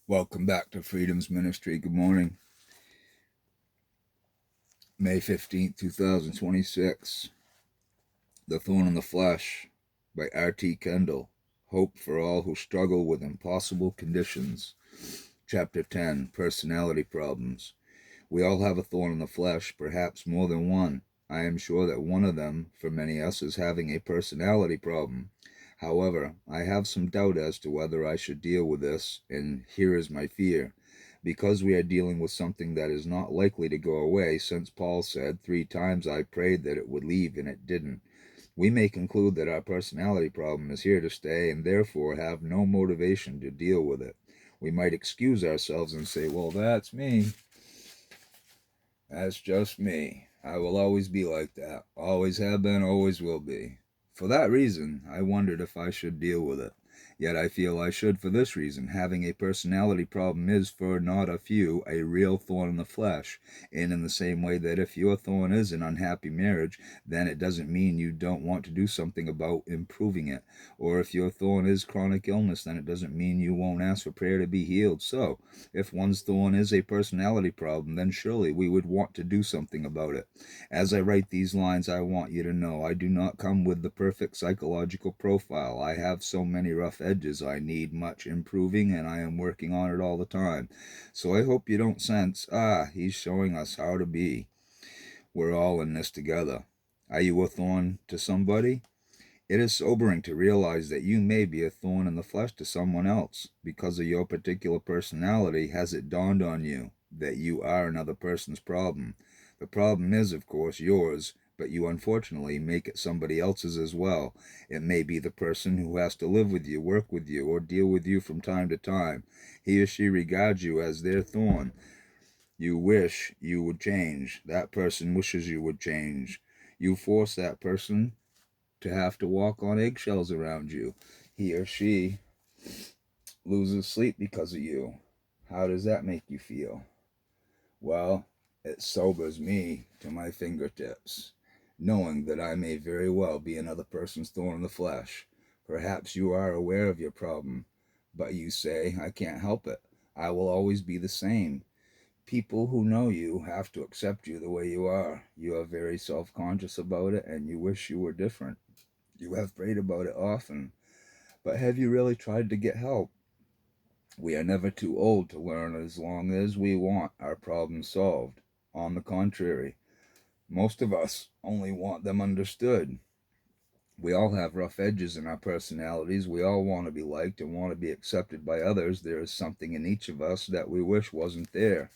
Welcome back to Freedom's Ministry. Good morning. May 15th, 2026. The Thorn in the Flesh by R.T. Kendall. Hope for all who struggle with impossible conditions. Chapter 10, Personality Problems. We all have a thorn in the flesh, perhaps more than one. I am sure that one of them, for many of us, is having a personality problem. However, I have some doubt as to whether I should deal with this, and here is my fear. Because we are dealing with something that is not likely to go away, since Paul said, 3 times I prayed that it would leave, and it didn't. We may conclude that our personality problem is here to stay and therefore have no motivation to deal with it. We might excuse ourselves and say, well, that's me. That's just me. I will always be like that. Always have been, always will be. For that reason, I wondered if I should deal with it. Yet I feel I should for this reason. Having a personality problem is, for not a few, a real thorn in the flesh. And in the same way that if your thorn is an unhappy marriage, then it doesn't mean you don't want to do something about improving it. Or if your thorn is chronic illness, then it doesn't mean you won't ask for prayer to be healed. So, if one's thorn is a personality problem, then surely we would want to do something about it. As I write these lines, I want you to know I do not come with the perfect psychological profile. I have so many rough edges. I need much improving, and I am working on it all the time. So I hope you don't sense, he's showing us how to be. We're all in this together. Are you a thorn to somebody? It is sobering to realize that you may be a thorn in the flesh to someone else. Because of your particular personality, has it dawned on you that you are another person's problem? The problem is, of course, yours, but you unfortunately make it somebody else's as well. It may be the person who has to live with you, work with you, or deal with you from time to time. He or she regards you as their thorn. You wish you would change. That person wishes you would change. You force that person to have to walk on eggshells around you. He or she loses sleep because of you. How does that make you feel? Well, it sobers me to my fingertips, knowing that I may very well be another person's thorn in the flesh. Perhaps you are aware of your problem, but you say, I can't help it. I will always be the same. People who know you have to accept you the way you are. You are very self-conscious about it, and you wish you were different. You have prayed about it often, but have you really tried to get help? We are never too old to learn as long as we want our problems solved. On the contrary, most of us only want them understood. We all have rough edges in our personalities. We all want to be liked and want to be accepted by others. There is something in each of us that we wish wasn't there.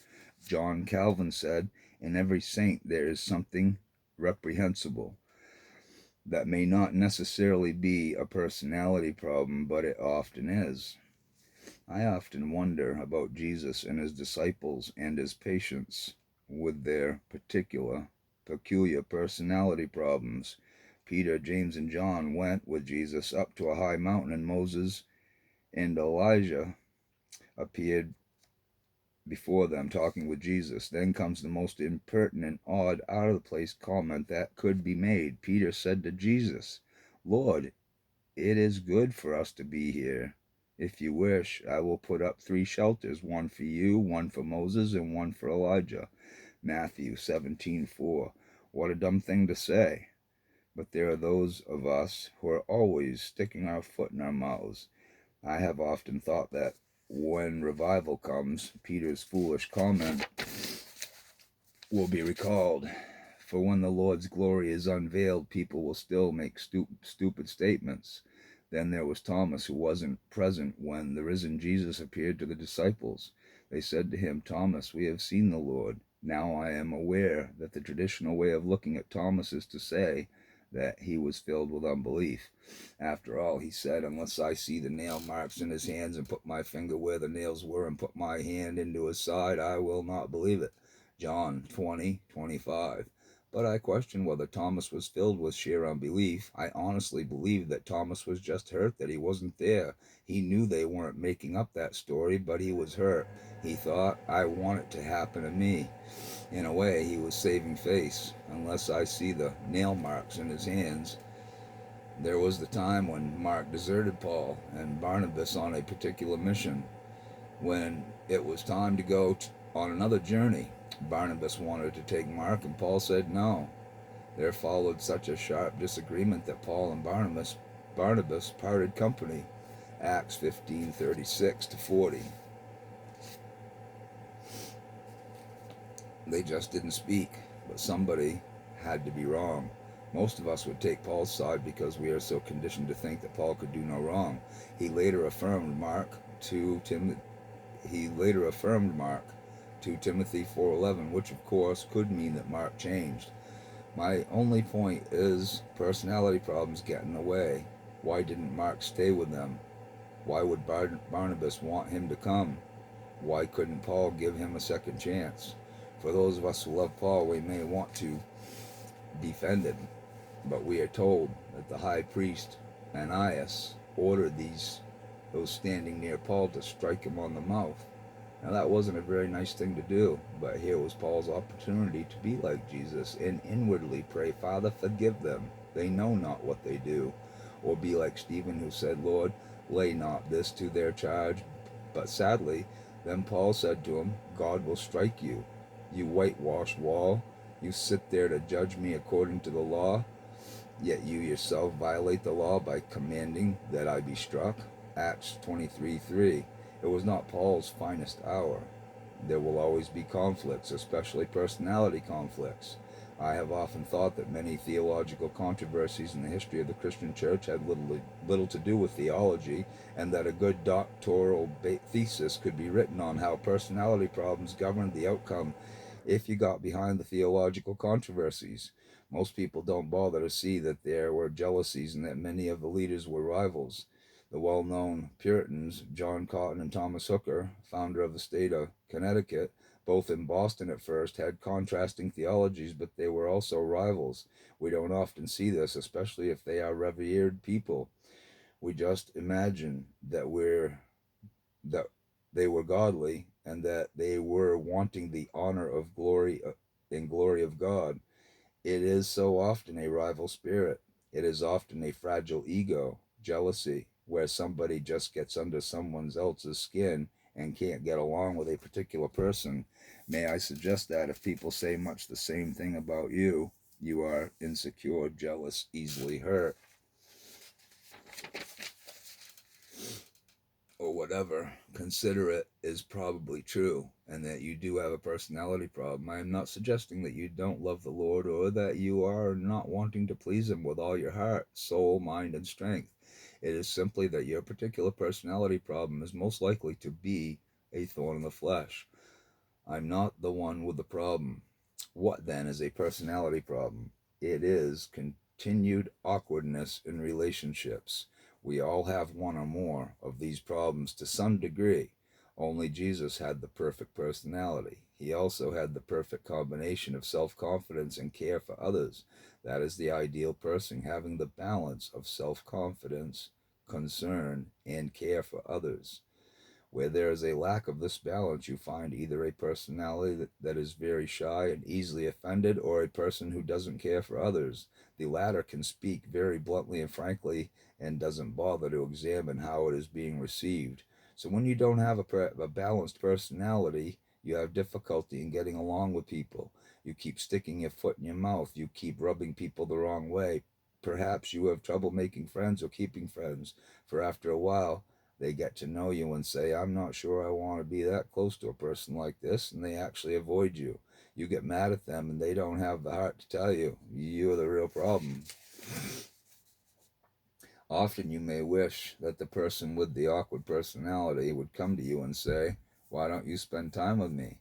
John Calvin said, in every saint there is something reprehensible. That may not necessarily be a personality problem, but it often is. I often wonder about Jesus and his disciples and his patients with their peculiar personality problems. Peter, James, and John went with Jesus up to a high mountain, and Moses and Elijah appeared before them talking with Jesus. Then comes the most impertinent, odd, out of the place comment that could be made. Peter said to Jesus, Lord, it is good for us to be here. If you wish, I will put up 3 shelters, one for you, one for Moses, and one for Elijah. Matthew 17:4. What a dumb thing to say. But there are those of us who are always sticking our foot in our mouths. I have often thought that when revival comes, Peter's foolish comment will be recalled. For when the Lord's glory is unveiled, people will still make stupid statements. Then there was Thomas, who wasn't present when the risen Jesus appeared to the disciples. They said to him, Thomas, we have seen the Lord. Now I am aware that the traditional way of looking at Thomas is to say that he was filled with unbelief. After all, he said, unless I see the nail marks in his hands and put my finger where the nails were and put my hand into his side, I will not believe it. John 20:25. But I question whether Thomas was filled with sheer unbelief. I honestly believe that Thomas was just hurt that he wasn't there. He knew they weren't making up that story, but he was hurt. He thought, I want it to happen to me. In a way, he was saving face. Unless I see the nail marks in his hands. There was the time when Mark deserted Paul and Barnabas on a particular mission. When it was time to go on another journey, Barnabas wanted to take Mark, and Paul said no. There followed such a sharp disagreement that Paul and Barnabas parted company. Acts 15:36-40. They just didn't speak, but somebody had to be wrong. Most of us would take Paul's side because we are so conditioned to think that Paul could do no wrong. He later affirmed to Tim he later affirmed Mark to Timothy 4:11, which of course could mean that Mark changed. My only point is personality problems get in the way. Why didn't Mark stay with them? Why would Barnabas want him to come? Why couldn't Paul give him a second chance? For those of us who love Paul, we may want to defend him, but we are told that the high priest Ananias ordered those standing near Paul to strike him on the mouth. Now that wasn't a very nice thing to do, but here was Paul's opportunity to be like Jesus and inwardly pray, Father, forgive them. They know not what they do. Or be like Stephen, who said, Lord, lay not this to their charge. But sadly, then Paul said to him, God will strike you, you whitewashed wall. You sit there to judge me according to the law, yet you yourself violate the law by commanding that I be struck. Acts 23:3. It was not Paul's finest hour. There will always be conflicts, especially personality conflicts. I have often thought that many theological controversies in the history of the Christian church had little to do with theology, and that a good doctoral thesis could be written on how personality problems governed the outcome if you got behind the theological controversies. Most people don't bother to see that there were jealousies and that many of the leaders were rivals. The well-known Puritans, John Cotton and Thomas Hooker, founder of the state of Connecticut, both in Boston at first, had contrasting theologies, but they were also rivals. We don't often see this, especially if they are revered people. We just imagine that they were godly and that they were wanting the honor of glory and glory of God. It is so often a rival spirit. It is often a fragile ego, jealousy, where somebody just gets under someone else's skin and can't get along with a particular person. May I suggest that if people say much the same thing about you, you are insecure, jealous, easily hurt, or whatever, consider it is probably true and that you do have a personality problem. I am not suggesting that you don't love the Lord or that you are not wanting to please Him with all your heart, soul, mind, and strength. It is simply that your particular personality problem is most likely to be a thorn in the flesh. I'm not the one with the problem. What then is a personality problem? It is continued awkwardness in relationships. We all have one or more of these problems to some degree. Only Jesus had the perfect personality. He also had the perfect combination of self-confidence and care for others. That is the ideal person, having the balance of self-confidence, concern, and care for others. Where there is a lack of this balance, you find either a personality that is very shy and easily offended, or a person who doesn't care for others. The latter can speak very bluntly and frankly and doesn't bother to examine how it is being received. So when you don't have a balanced personality, you have difficulty in getting along with people. You keep sticking your foot in your mouth. You keep rubbing people the wrong way. Perhaps you have trouble making friends or keeping friends, for after a while, they get to know you and say, I'm not sure I want to be that close to a person like this, and they actually avoid you. You get mad at them and they don't have the heart to tell you. You're the real problem. Often you may wish that the person with the awkward personality would come to you and say, why don't you spend time with me?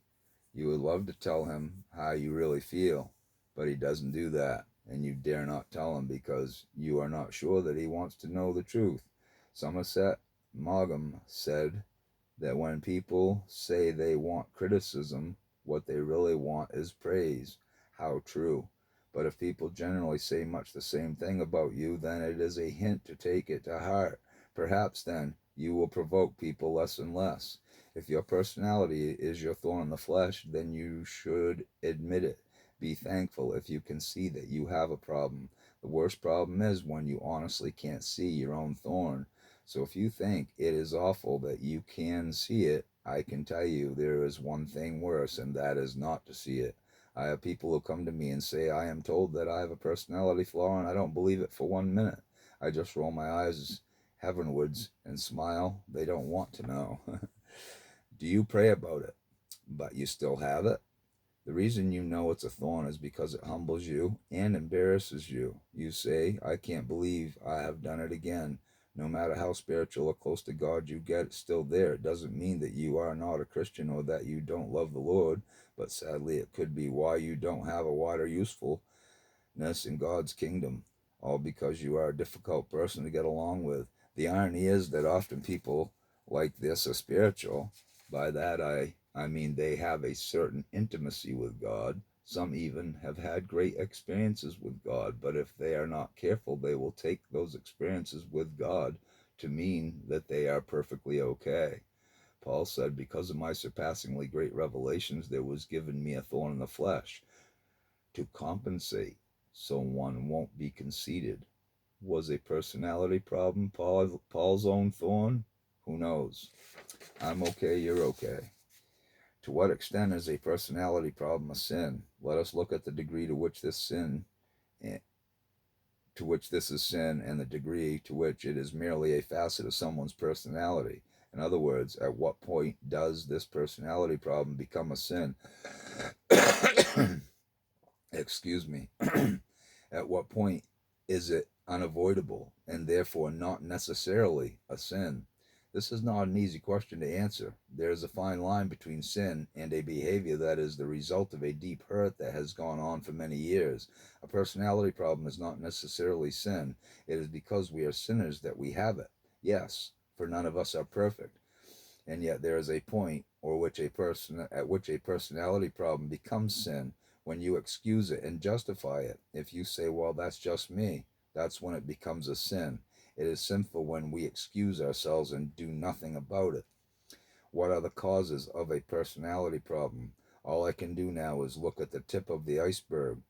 You would love to tell him how you really feel, but he doesn't do that, and you dare not tell him because you are not sure that he wants to know the truth. Somerset Maugham said that when people say they want criticism, what they really want is praise. How true. But if people generally say much the same thing about you, then it is a hint to take it to heart. Perhaps then you will provoke people less and less. If your personality is your thorn in the flesh, then you should admit it. Be thankful if you can see that you have a problem. The worst problem is when you honestly can't see your own thorn. So if you think it is awful that you can see it, I can tell you there is one thing worse, and that is not to see it. I have people who come to me and say, I am told that I have a personality flaw, and I don't believe it for 1 minute. I just roll my eyes heavenwards and smile. They don't want to know. Do you pray about it, but you still have it? The reason you know it's a thorn is because it humbles you and embarrasses you. You say, I can't believe I have done it again. No matter how spiritual or close to God you get, it's still there. It doesn't mean that you are not a Christian or that you don't love the Lord, but sadly it could be why you don't have a wider usefulness in God's kingdom, all because you are a difficult person to get along with. The irony is that often people like this are spiritual. By that I mean they have a certain intimacy with God. Some even have had great experiences with God, but if they are not careful, they will take those experiences with God to mean that they are perfectly okay. Paul said, because of my surpassingly great revelations, there was given me a thorn in the flesh to compensate so one won't be conceited. Was a personality problem Paul's own thorn? Who knows? I'm okay, you're okay. To what extent is a personality problem a sin? Let us look at the degree eh, to which this is sin, and the degree to which it is merely a facet of someone's personality. In other words, at what point does this personality problem become a sin? Excuse me. At what point is it unavoidable and therefore not necessarily a sin? This is not an easy question to answer. There is a fine line between sin and a behavior that is the result of a deep hurt that has gone on for many years. A personality problem is not necessarily sin. It is because we are sinners that we have it. Yes, for none of us are perfect. And yet there is a point at which a personality problem becomes sin when you excuse it and justify it. If you say, well, that's just me, that's when it becomes a sin. It is sinful when we excuse ourselves and do nothing about it. What are the causes of a personality problem? All I can do now is look at the tip of the iceberg.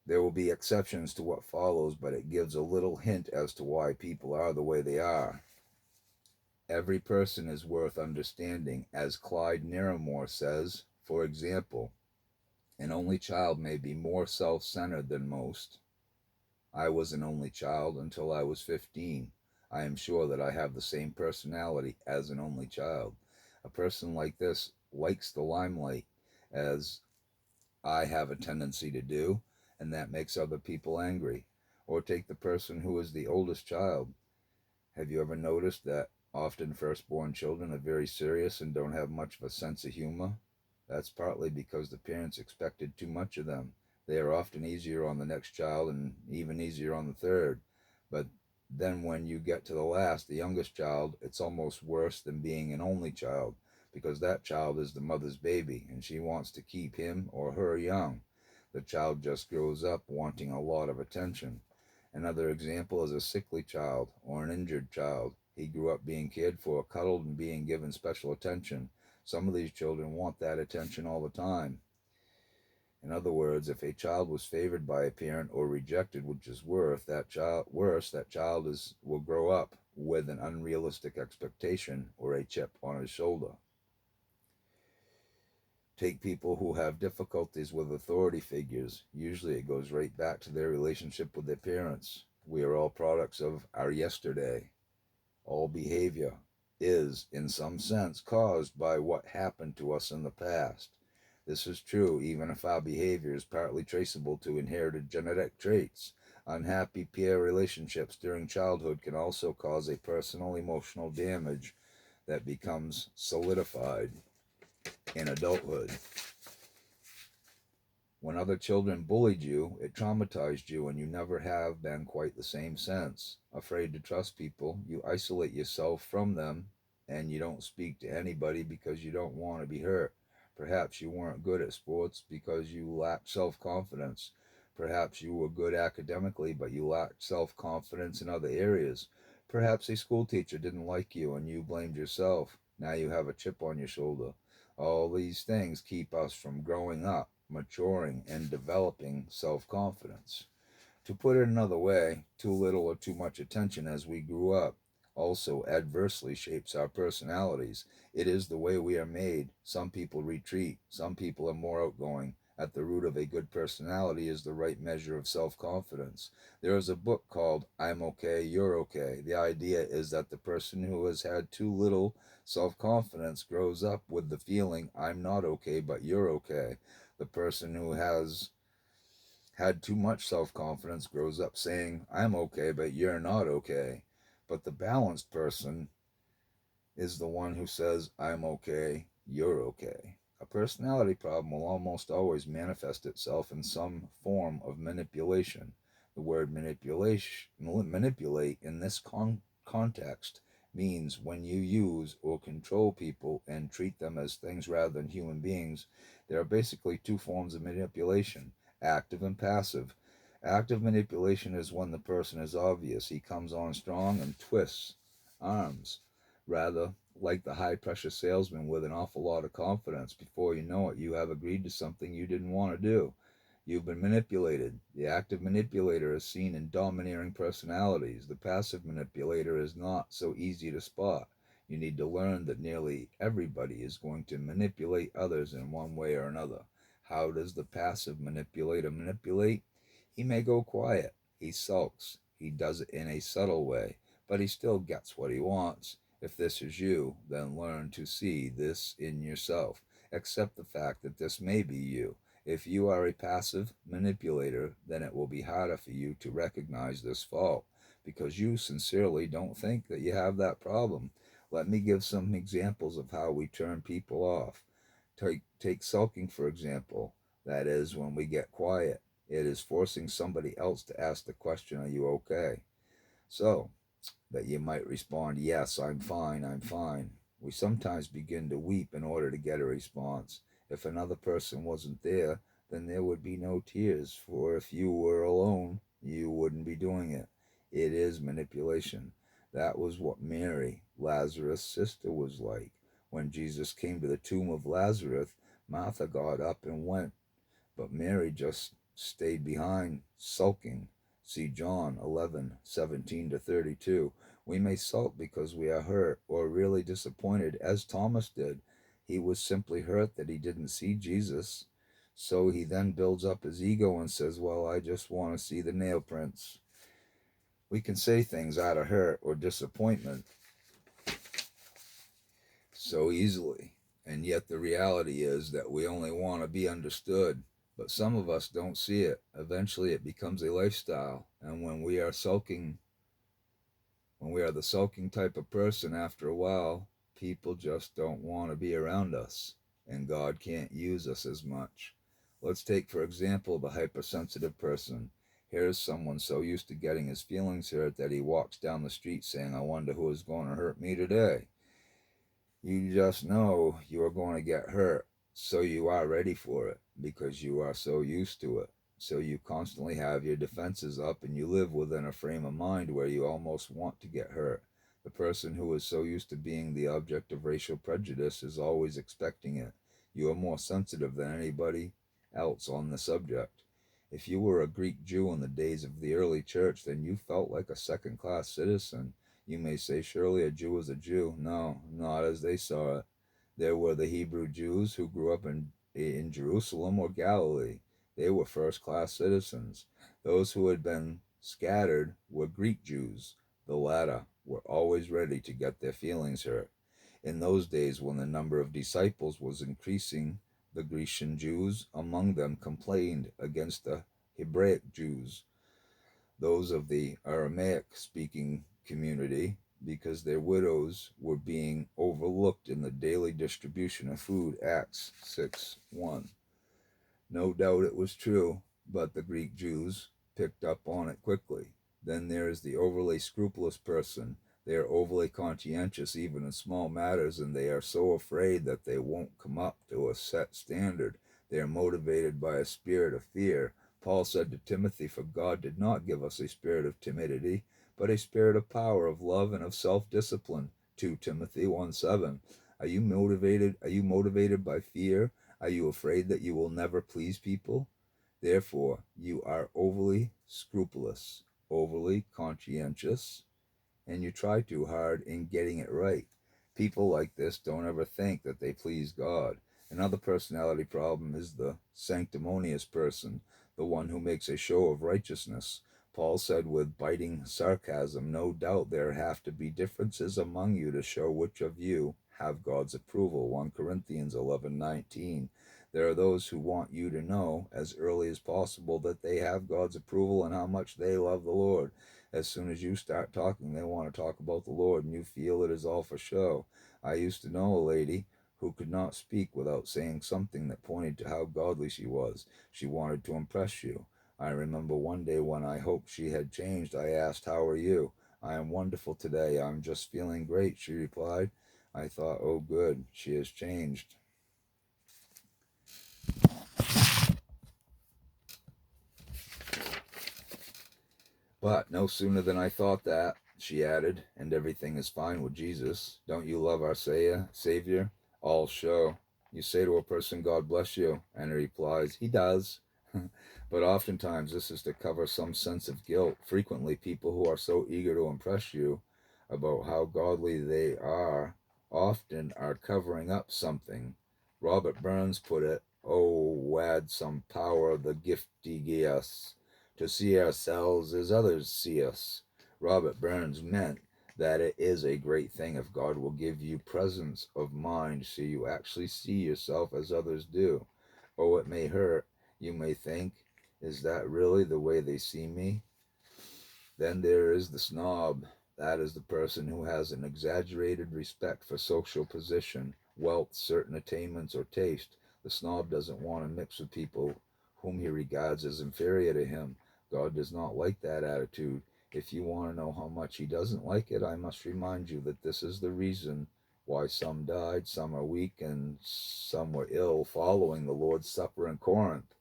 There will be exceptions to what follows, but it gives a little hint as to why people are the way they are. Every person is worth understanding, as Clyde Narramore says. For example, an only child may be more self-centered than most. I was an only child until I was 15. I am sure that I have the same personality as an only child. A person like this likes the limelight, as I have a tendency to do, and that makes other people angry. Or take the person who is the oldest child. Have you ever noticed that often firstborn children are very serious and don't have much of a sense of humor? That's partly because the parents expected too much of them. They are often easier on the next child and even easier on the third. But then when you get to the last, the youngest child, it's almost worse than being an only child, because that child is the mother's baby and she wants to keep him or her young. The child just grows up wanting a lot of attention. Another example is a sickly child or an injured child. He grew up being cared for, cuddled, and being given special attention. Some of these children want that attention all the time. In other words, if a child was favored by a parent or rejected, which is that child will grow up with an unrealistic expectation or a chip on his shoulder. Take people who have difficulties with authority figures. Usually it goes right back to their relationship with their parents. We are all products of our yesterday. All behavior is, in some sense, caused by what happened to us in the past. This is true even if our behavior is partly traceable to inherited genetic traits. Unhappy peer relationships during childhood can also cause a personal emotional damage that becomes solidified in adulthood. When other children bullied you, it traumatized you and you never have been quite the same since. Afraid to trust people, you isolate yourself from them and you don't speak to anybody because you don't want to be hurt. Perhaps you weren't good at sports because you lacked self-confidence. Perhaps you were good academically, but you lacked self-confidence in other areas. Perhaps a school teacher didn't like you and you blamed yourself. Now you have a chip on your shoulder. All these things keep us from growing up, maturing, and developing self-confidence. To put it another way, too little or too much attention as we grew up. also adversely shapes our personalities. It is the way we are made. Some people retreat, some people are more outgoing. At the root of a good personality is the right measure of self confidence. There is a book called I'm Okay, You're Okay. The idea is that the person who has had too little self confidence grows up with the feeling, I'm not okay, but you're okay. The person who has had too much self confidence grows up saying, I'm okay, but you're not okay. But the balanced person is the one who says, I'm okay, you're okay. A personality problem will almost always manifest itself in some form of manipulation. The word manipulate in this context means when you use or control people and treat them as things rather than human beings. There are basically two forms of manipulation, active and passive. Active manipulation is when the person is obvious. He comes on strong and twists arms, rather like the high pressure salesman with an awful lot of confidence. Before you know it, you have agreed to something you didn't want to do. You've been manipulated. The active manipulator is seen in domineering personalities. The passive manipulator is not so easy to spot. You need to learn that nearly everybody is going to manipulate others in one way or another. How does the passive manipulator manipulate? He may go quiet. He sulks. He does it in a subtle way, but he still gets what he wants. If this is you, then learn to see this in yourself. Accept the fact that this may be you. If you are a passive manipulator, then it will be harder for you to recognize this fault because you sincerely don't think that you have that problem. Let me give some examples of how we turn people off. Take sulking, for example. That is, when we get quiet, it is forcing somebody else to ask the question, are you okay? So, that you might respond, yes, I'm fine, I'm fine. We sometimes begin to weep in order to get a response. If another person wasn't there, then there would be no tears, for if you were alone, you wouldn't be doing it. It is manipulation. That was what Mary, Lazarus' sister, was like. When Jesus came to the tomb of Lazarus, Martha got up and went, but Mary just stayed behind, sulking. See John 11:17-32. We may sulk because we are hurt or really disappointed, as Thomas did. He was simply hurt that he didn't see Jesus. So he then builds up his ego and says, well, I just want to see the nail prints. We can say things out of hurt or disappointment so easily. And yet the reality is that we only want to be understood. But some of us don't see it. Eventually it becomes a lifestyle. And when we are the sulking type of person, after a while, people just don't want to be around us. And God can't use us as much. Let's take, for example, the hypersensitive person. Here's someone so used to getting his feelings hurt that he walks down the street saying, I wonder who is going to hurt me today. You just know you are going to get hurt, so you are ready for it because you are so used to it. So you constantly have your defenses up and you live within a frame of mind where you almost want to get hurt. The person who is so used to being the object of racial prejudice is always expecting it. You are more sensitive than anybody else on the subject. If you were a Greek Jew in the days of the early church, then you felt like a second class citizen. You may say, surely a Jew is a Jew. No, not as they saw it. There were the Hebrew Jews who grew up in Jerusalem or Galilee. They were first class citizens. Those who had been scattered were Greek Jews. The latter were always ready to get their feelings hurt. In those days, when the number of disciples was increasing, the Grecian Jews among them complained against the Hebraic Jews, those of the Aramaic speaking community, because their widows were being overlooked in the daily distribution of food. Acts 6:1. No doubt it was true, but the Greek Jews picked up on it quickly. Then there is the overly scrupulous person. They are overly conscientious even in small matters, and they are so afraid that they won't come up to a set standard. They are motivated by a spirit of fear. Paul said to Timothy, for God did not give us a spirit of timidity, but a spirit of power, of love, and of self-discipline. 2 Timothy 1:7. Are you motivated? Are you motivated by fear? Are you afraid that you will never please people? Therefore, you are overly scrupulous, overly conscientious, and you try too hard in getting it right. People like this don't ever think that they please God. Another personality problem is the sanctimonious person, the one who makes a show of righteousness. Paul said with biting sarcasm, "No doubt there have to be differences among you to show which of you have God's approval." 1 Corinthians 11:19. There are those who want you to know as early as possible that they have God's approval and how much they love the Lord. As soon as you start talking, they want to talk about the Lord, and you feel it is all for show. I used to know a lady who could not speak without saying something that pointed to how godly she was. She wanted to impress you. I remember one day when I hoped she had changed, I asked, "How are you?" "I am wonderful today. I'm just feeling great," she replied. I thought, "Oh, good, she has changed." But no sooner than I thought that, she added, "and everything is fine with Jesus. Don't you love our Savior? All show. You say to a person, 'God bless you,' and he replies, 'He does.'" But oftentimes this is to cover some sense of guilt. Frequently, people who are so eager to impress you about how godly they are often are covering up something. Robert Burns put it, "Oh, wad some power the gift he gi'e us, to see ourselves as others see us." Robert Burns meant that it is a great thing if God will give you presence of mind so you actually see yourself as others do. Oh, it may hurt. You may think, "Is that really the way they see me?" Then there is the snob. That is the person who has an exaggerated respect for social position, wealth, certain attainments, or taste. The snob doesn't want to mix with people whom he regards as inferior to him. God does not like that attitude. If you want to know how much he doesn't like it, I must remind you that this is the reason why some died, some are weak, and some were ill following the Lord's Supper in Corinth.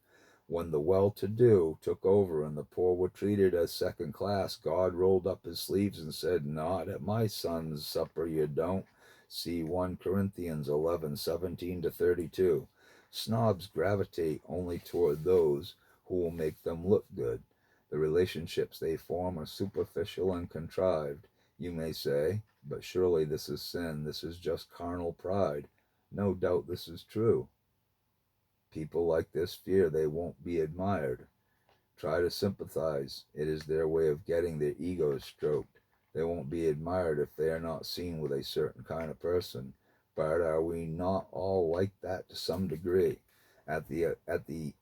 When the well-to-do took over and the poor were treated as second class, God rolled up his sleeves and said, "Not at my son's supper you don't." See 1 Corinthians 11:17-32. Snobs gravitate only toward those who will make them look good. The relationships they form are superficial and contrived. You may say, "But surely this is sin. This is just carnal pride." No doubt this is true. People like this fear they won't be admired. Try to sympathize. It is their way of getting their egos stroked. They won't be admired if they are not seen with a certain kind of person. But are we not all like that to some degree? At the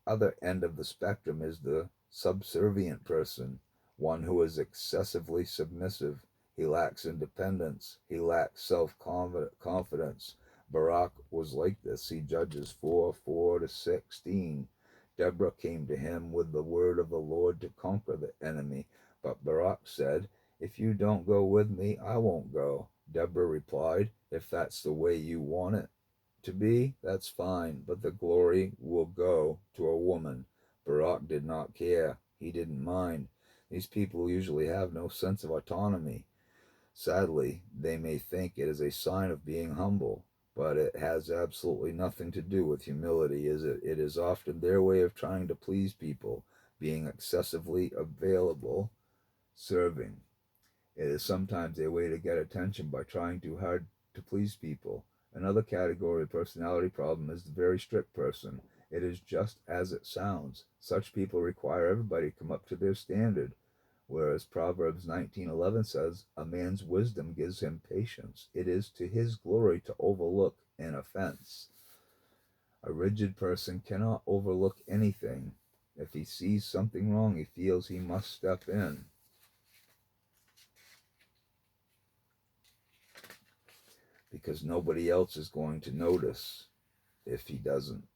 other end of the spectrum is the subservient person, one who is excessively submissive. He lacks independence. He lacks self-confidence. Barak was like this. See Judges 4:4-16. Deborah came to him with the word of the Lord to conquer the enemy. But Barak said, "If you don't go with me, I won't go." Deborah replied, "If that's the way you want it to be, that's fine, but the glory will go to a woman." Barak did not care. He didn't mind. These people usually have no sense of autonomy. Sadly, they may think it is a sign of being humble, but it has absolutely nothing to do with humility, is it? It is often their way of trying to please people, being excessively available, serving. It is sometimes a way to get attention by trying too hard to please people. Another category of personality problem is the very strict person. It is just as it sounds. Such people require everybody to come up to their standard. Whereas Proverbs 19:11 says, "A man's wisdom gives him patience. It is to his glory to overlook an offense." A rigid person cannot overlook anything. If he sees something wrong, he feels he must step in because nobody else is going to notice if he doesn't.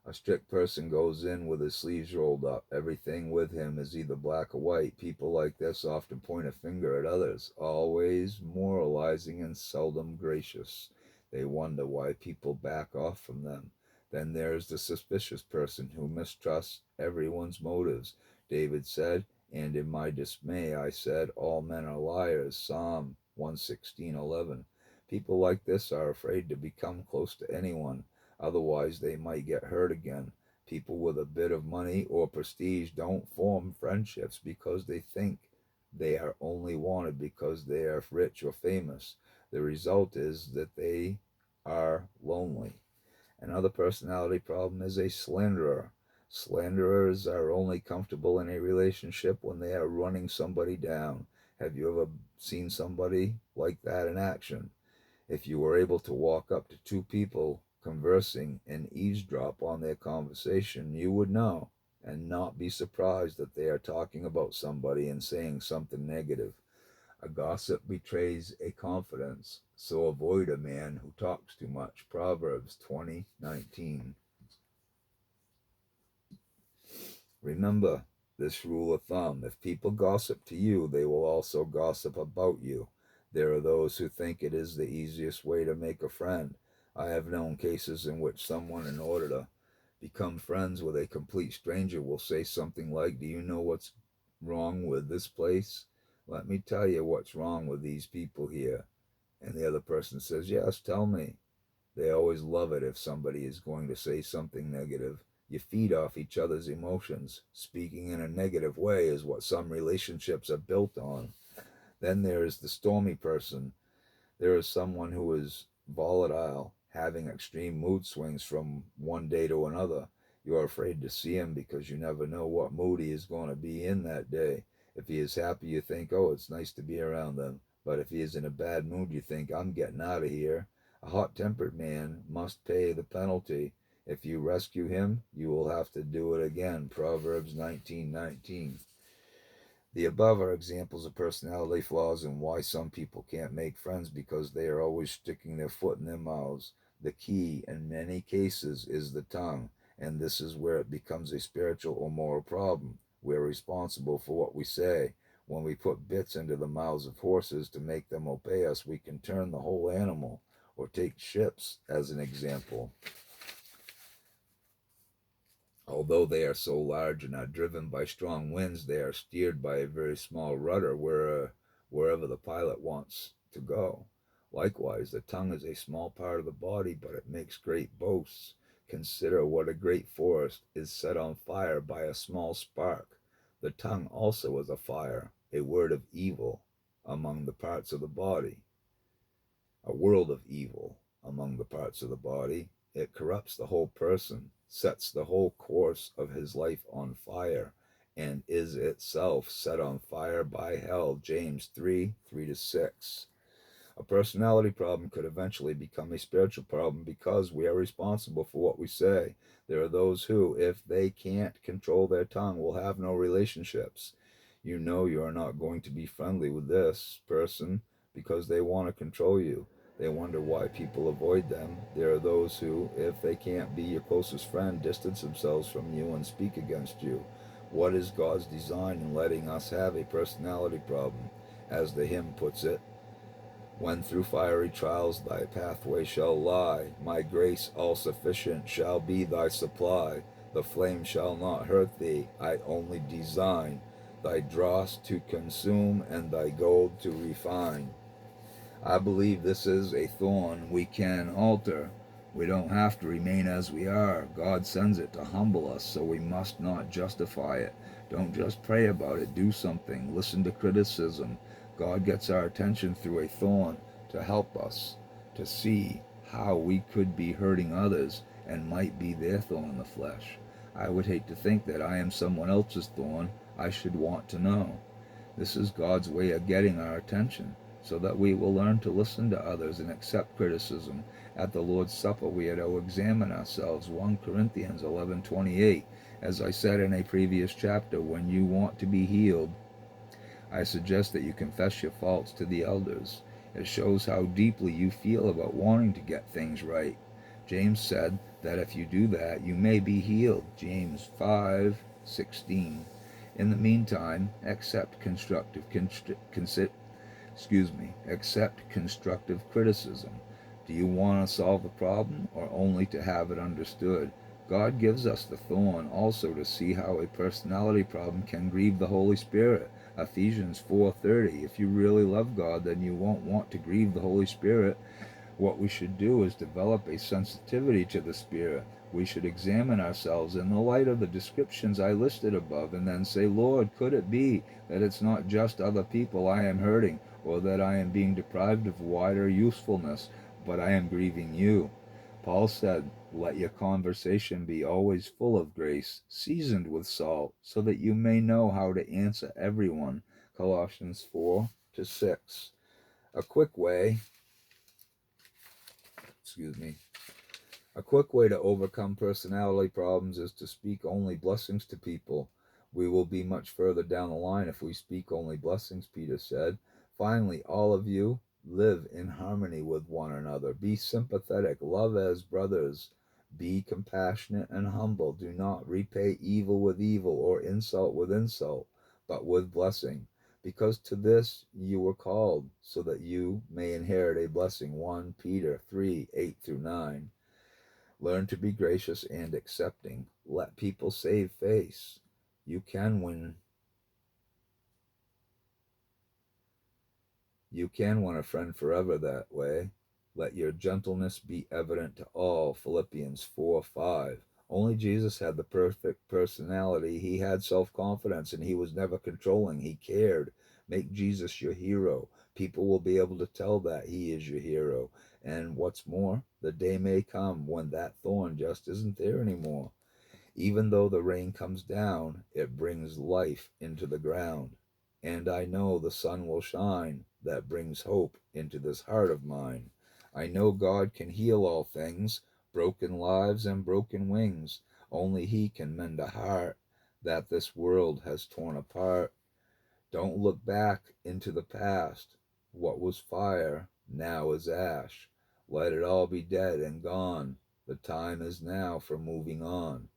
A strict person goes in with his sleeves rolled up. Everything with him is either black or white. People like this often point a finger at others, always moralizing and seldom gracious. They wonder why people back off from them. Then there's the suspicious person who mistrusts everyone's motives. David said, "And in my dismay I said, all men are liars." Psalm 116:11. People like this are afraid to become close to anyone. Otherwise, they might get hurt again. People with a bit of money or prestige don't form friendships because they think They are only wanted because they are rich or famous. The result is that they are lonely. Another personality problem is a slanderer. Slanderers are only comfortable in a relationship when they are running somebody down. Have you ever seen somebody like that in action? If you were able to walk up to two people conversing and eavesdrop on their conversation, you would know and not be surprised that they are talking about somebody and saying something negative. A gossip betrays a confidence, so avoid a man who talks too much. Proverbs 20:19. Remember this rule of thumb. If people gossip to you, they will also gossip about you. There are those who think it is the easiest way to make a friend. I have known cases in which someone, in order to become friends with a complete stranger, will say something like, "Do you know what's wrong with this place? Let me tell you what's wrong with these people here." And the other person says, "Yes, tell me." They always love it if somebody is going to say something negative. You feed off each other's emotions. Speaking in a negative way is what some relationships are built on. Then there is the stormy person. There is someone who is volatile, having extreme mood swings from one day to another. You are afraid to see him because you never know what mood he is going to be in that day. If he is happy, you think, "Oh, it's nice to be around them." But if he is in a bad mood, you think, "I'm getting out of here." A hot-tempered man must pay the penalty. If you rescue him, you will have to do it again. Proverbs 19:19. The above are examples of personality flaws and why some people can't make friends because they are always sticking their foot in their mouths. The key in many cases is the tongue, and this is where it becomes a spiritual or moral problem. We're responsible for what we say. When we put bits into the mouths of horses to make them obey us, we can turn the whole animal. Or take ships as an example. Although they are so large and are driven by strong winds, they are steered by a very small rudder wherever the pilot wants to go. Likewise, the tongue is a small part of the body, but it makes great boasts. Consider what a great forest is set on fire by a small spark. The tongue also is a fire, a word of evil among the parts of the body. A world of evil among the parts of the body. It corrupts the whole person, sets the whole course of his life on fire, and is itself set on fire by hell. James 3:3-6. A personality problem could eventually become a spiritual problem because we are responsible for what we say. There are those who, if they can't control their tongue, will have no relationships. You know you are not going to be friendly with this person because they want to control you. They wonder why people avoid them. There are those who, if they can't be your closest friend, distance themselves from you and speak against you. What is God's design in letting us have a personality problem? As the hymn puts it, "When through fiery trials thy pathway shall lie, my grace all sufficient shall be thy supply. The flame shall not hurt thee, I only design thy dross to consume and thy gold to refine." I believe this is a thorn we can alter. We don't have to remain as we are. God sends it to humble us, so we must not justify it. Don't just pray about it, do something. Listen to criticism. God gets our attention through a thorn to help us to see how we could be hurting others and might be their thorn in the flesh. I would hate to think that I am someone else's thorn. I should want to know. This is God's way of getting our attention, so that we will learn to listen to others and accept criticism. At the Lord's Supper, we are to examine ourselves. 1 Corinthians 11:28. As I said in a previous chapter, when you want to be healed, I suggest that you confess your faults to the elders. It shows how deeply you feel about wanting to get things right. James said that if you do that, you may be healed. James 5:16. In the meantime, accept accept constructive criticism. Do you want to solve the problem or only to have it understood? God gives us the thorn also to see how a personality problem can grieve the Holy Spirit. Ephesians 4:30. If you really love God, then you won't want to grieve the Holy Spirit. What we should do is develop a sensitivity to the Spirit. We should examine ourselves in the light of the descriptions I listed above and then say, Lord, could it be that it's not just other people I am hurting, or that I am being deprived of wider usefulness, but I am grieving you? Paul said, let your conversation be always full of grace, seasoned with salt, so that you may know how to answer everyone. Colossians 4-6. A quick way, excuse me, a quick way to overcome personality problems is to speak only blessings to people. We will be much further down the line if we speak only blessings, Peter said. Finally, all of you, live in harmony with one another. Be sympathetic, love as brothers. Be compassionate and humble. Do not repay evil with evil or insult with insult, but with blessing. Because to this you were called, so that you may inherit a blessing. 1 Peter 3:8-9. Learn to be gracious and accepting. Let people save face. You can win. You can win a friend forever that way. Let your gentleness be evident to all. Philippians 4:5. Only Jesus had the perfect personality. He had self-confidence and he was never controlling. He cared. Make Jesus your hero. People will be able to tell that he is your hero. And what's more, the day may come when that thorn just isn't there anymore. Even though the rain comes down, it brings life into the ground. And I know the sun will shine that brings hope into this heart of mine. I know God can heal all things, broken lives and broken wings. Only He can mend a heart that this world has torn apart. Don't look back into the past. What was fire now is ash. Let it all be dead and gone. The time is now for moving on.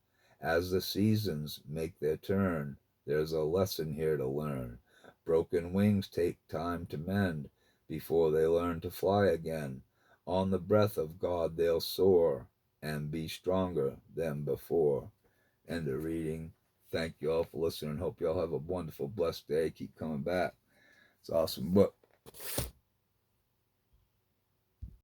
As the seasons make their turn, there's a lesson here to learn. Broken wings take time to mend before they learn to fly again. On the breath of God they'll soar and be stronger than before. End of reading. Thank you all for listening. Hope you all have a wonderful, blessed day. Keep coming back. It's an awesome book.